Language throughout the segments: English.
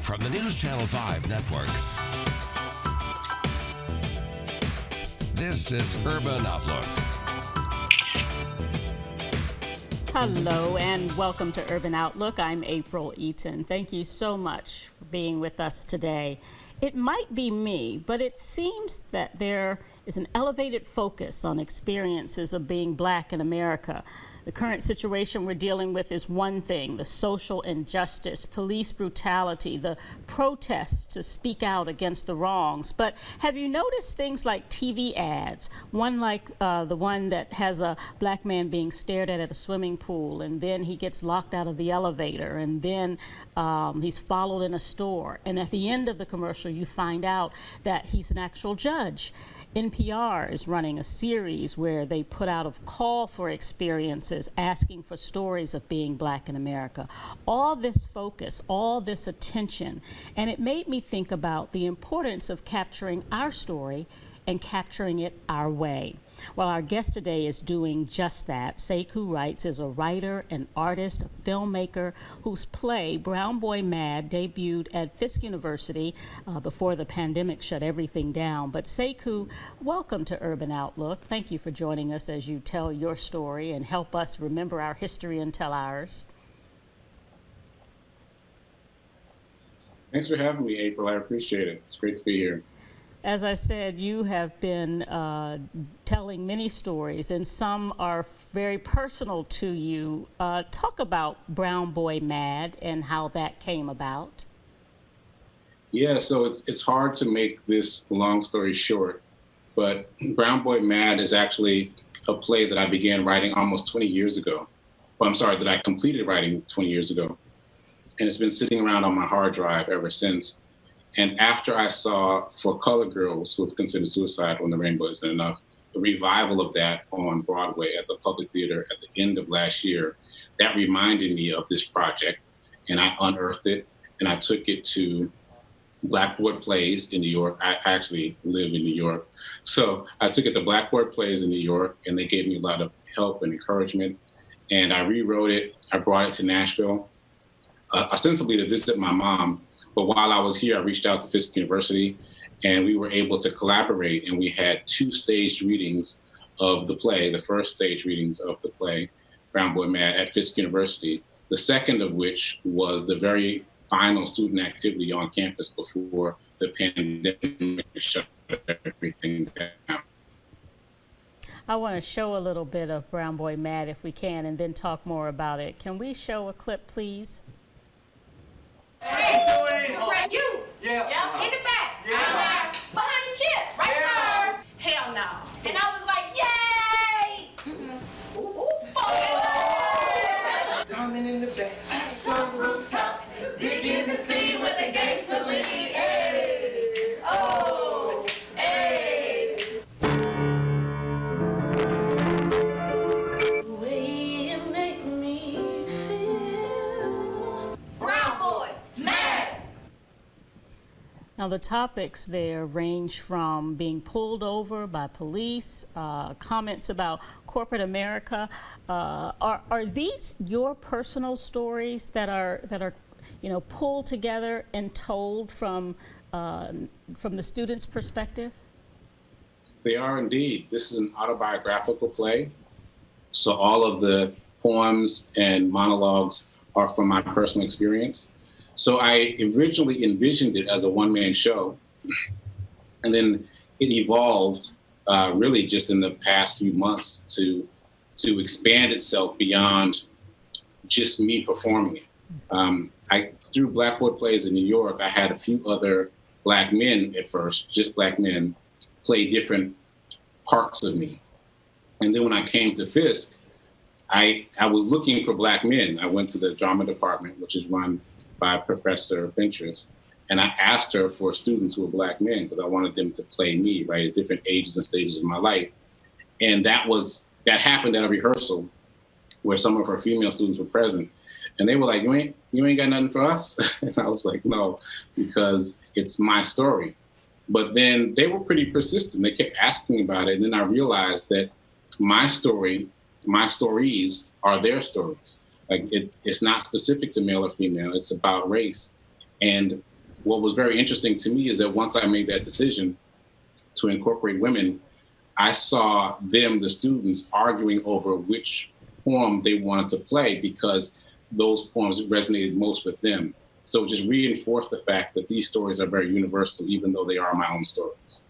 from the News Channel 5 network. This is Urban Outlook. Hello and welcome to Urban Outlook. I'm April Eaton. Thank you so much for being with us today. It might be me, but it seems that there is an elevated focus on experiences of being Black in America. The current situation we're dealing with is one thing: the social injustice, police brutality, the protests to speak out against the wrongs. But have you noticed things like TV ads, one like the one that has a Black man being stared at a swimming pool, and then he gets locked out of the elevator, and then he's followed in a store, and at the end of the commercial you find out that he's an actual judge. NPR is running a series where they put out a call for experiences, asking for stories of being Black in America. All this focus, all this attention, and it made me think about the importance of capturing our story and capturing it our way. Well, our guest today is doing just that. Sekou Writes is a writer, an artist, a filmmaker whose play, Brown Boy Mad, debuted at Fisk University before the pandemic shut everything down. But Sekou, welcome to Urban Outlook. Thank you for joining us as you tell your story and help us remember our history and tell ours. Thanks for having me, April. I appreciate it. It's great to be here. As I said, you have been telling many stories, and some are very personal to you. Talk about Brown Boy Mad and how that came about. Yeah, so it's hard to make this long story short, but Brown Boy Mad is actually a play that I began writing almost 20 years ago. Well, I'm sorry, that I completed writing 20 years ago. And it's been sitting around on my hard drive ever since. And after I saw For Colored Girls Who Have Considered Suicide When the Rainbow Isn't Enough, the revival of that on Broadway at the Public Theater at the end of last year, that reminded me of this project. And I unearthed it and I took it to Blackboard Plays in New York. I actually live in New York. So I took it to Blackboard Plays in New York, and they gave me a lot of help and encouragement. And I rewrote it. I brought it to Nashville, ostensibly to visit my mom. But while I was here, I reached out to Fisk University, and we were able to collaborate, and we had 2 staged readings of the play, the first stage readings of the play, Brown Boy Mad, at Fisk University, the second of which was the very final student activity on campus before the pandemic shut everything down. I want to show a little bit of Brown Boy Mad if we can, and then talk more about it. Can we show a clip, please? Hey, you. Yeah. Yep, in the back. Yeah. Right there. Behind the chips. Right there. Hell no. And I was like, yay! Mm-hmm. Ooh, oh. Diamond in the back. Some rooftop. Dig in the sea with the gangster lead. Hey. Oh. Hey. The way you make me feel. Brown Boy Mad. Now, the topics there range from being pulled over by police, comments about corporate America. Are these your personal stories that are pulled together and told from the student's perspective? They are indeed. This is an autobiographical play. So all of the poems and monologues are from my personal experience. So I originally envisioned it as a one-man show, and then it evolved really just in the past few months to expand itself beyond just me performing it. Through Blackboard Plays in New York, I had a few other Black men at first, just Black men, play different parts of me. And then when I came to Fisk, I was looking for Black men. I went to the drama department, which is run by Professor Ventress, and I asked her for students who were Black men because I wanted them to play me, right, at different ages and stages of my life. And that happened at a rehearsal where some of her female students were present, and they were like, "You ain't got nothing for us?" And I was like, "No, because it's my story." But then they were pretty persistent. They kept asking about it, and then I realized that my stories are their stories. Like it's not specific to male or female. It's about race. And what was very interesting to me is that once I made that decision to incorporate women, I saw them, the students, arguing over which poem they wanted to play because those poems resonated most with them. So it just reinforced the fact that these stories are very universal, even though they are my own stories.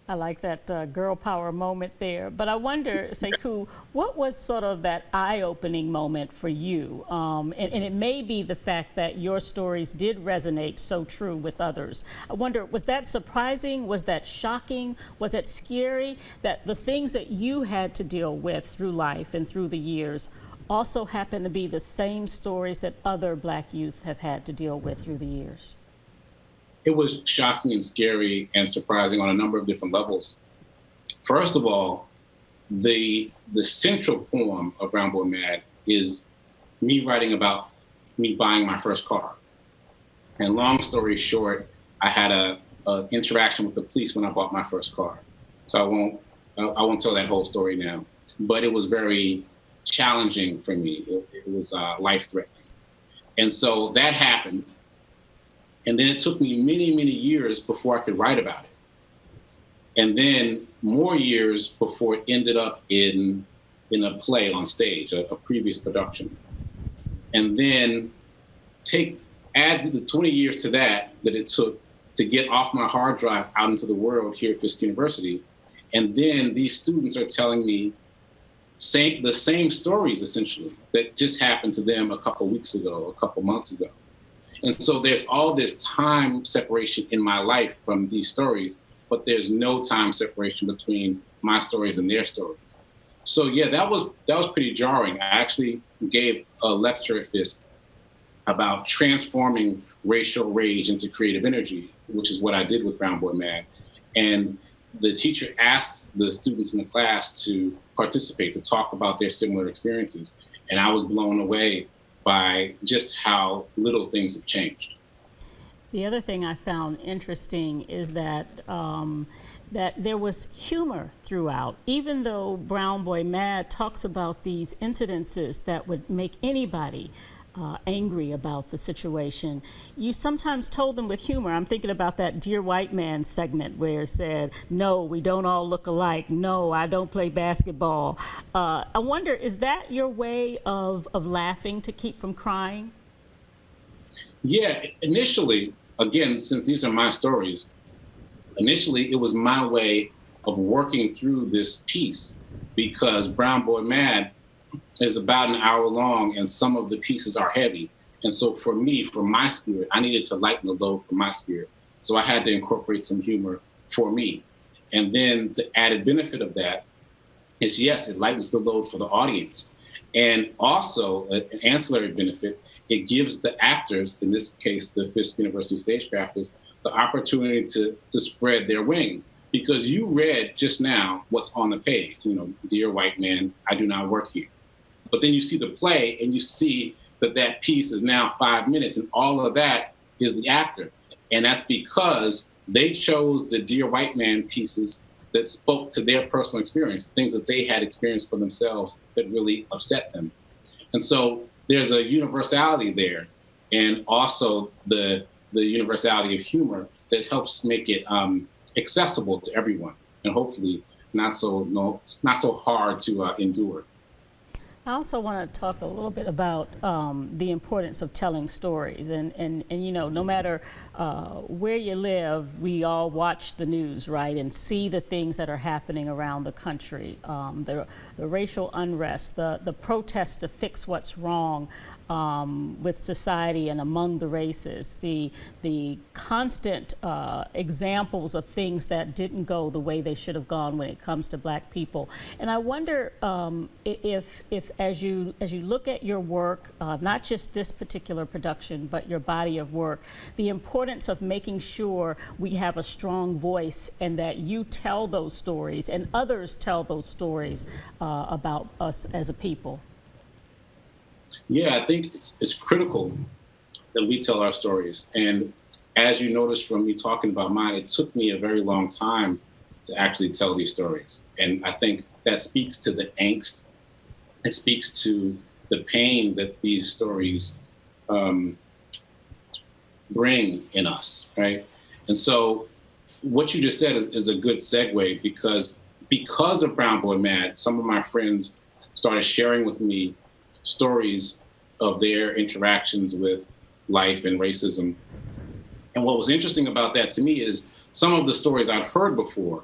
I like that girl power moment there. But I wonder, Sekou, what was sort of that eye-opening moment for you? And it may be the fact that your stories did resonate so true with others. I wonder, was that surprising? Was that shocking? Was it scary that the things that you had to deal with through life and through the years also happen to be the same stories that other Black youth have had to deal with through the years? It was shocking and scary and surprising on a number of different levels. First of all, the central poem of Brown Boy Mad is me writing about me buying my first car. And long story short, I had a interaction with the police when I bought my first car. So I won't tell that whole story now. But it was very challenging for me. It was life-threatening. And so that happened. And then it took me many, many years before I could write about it. And then more years before it ended up in a play on stage, a previous production. And then add the 20 years to that it took to get off my hard drive out into the world here at Fisk University. And then these students are telling me the same stories, essentially, that just happened to them a couple weeks ago, a couple months ago. And so there's all this time separation in my life from these stories, but there's no time separation between my stories and their stories. So yeah, that was pretty jarring. I actually gave a lecture at Fisk about transforming racial rage into creative energy, which is what I did with Brown Boy Mad. And the teacher asked the students in the class to participate, to talk about their similar experiences. And I was blown away by just how little things have changed. The other thing I found interesting is that that there was humor throughout. Even though Brown Boy Mad talks about these incidences that would make anybody angry about the situation, you sometimes told them with humor. I'm thinking about that Dear White Man segment where it said, "No, we don't all look alike. No, I don't play basketball." I wonder, is that your way of laughing to keep from crying? Yeah, initially, again, since these are my stories, initially it was my way of working through this piece because Brown Boy Mad is about an hour long and some of the pieces are heavy. And so for me, for my spirit, I needed to lighten the load for my spirit. So I had to incorporate some humor for me. And then the added benefit of that is, yes, it lightens the load for the audience. And also an ancillary benefit, it gives the actors, in this case, the Fisk University stagecrafters, the opportunity to spread their wings. Because you read just now what's on the page, Dear White Man, I do not work here. But then you see the play and you see that piece is now 5 minutes and all of that is the actor. And that's because they chose the Dear White Man pieces that spoke to their personal experience, things that they had experienced for themselves that really upset them. And so there's a universality there, and also the universality of humor that helps make it accessible to everyone, and hopefully not so hard to endure. I also want to talk a little bit about the importance of telling stories. And no matter where you live, we all watch the news, right, and see the things that are happening around the country, the racial unrest, the protests to fix what's wrong with society and among the races, the constant examples of things that didn't go the way they should have gone when it comes to Black people. And I wonder if as you look at your work, not just this particular production, but your body of work, the importance of making sure we have a strong voice and that you tell those stories and others tell those stories about us as a people. Yeah, I think it's critical that we tell our stories. And as you noticed from me talking about mine, it took me a very long time to actually tell these stories. And I think that speaks to the angst. It speaks to the pain that these stories bring in us, right? And so what you just said is a good segue because of Brown Boy Mad, some of my friends started sharing with me stories of their interactions with life and racism. And what was interesting about that to me is some of the stories I'd heard before,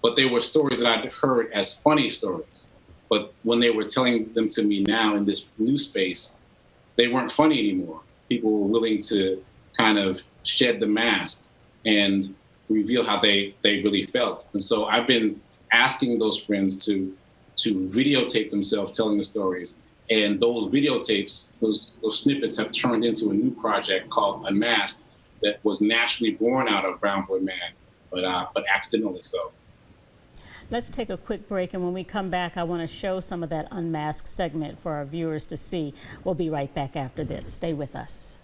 but they were stories that I'd heard as funny stories. But when they were telling them to me now in this new space, they weren't funny anymore. People were willing to kind of shed the mask and reveal how they really felt. And so I've been asking those friends to videotape themselves telling the stories. And those videotapes, those snippets have turned into a new project called Unmasked that was naturally born out of Brown Boy Mad, but accidentally so. Let's take a quick break, and when we come back, I want to show some of that Unmasked segment for our viewers to see. We'll be right back after this. Stay with us.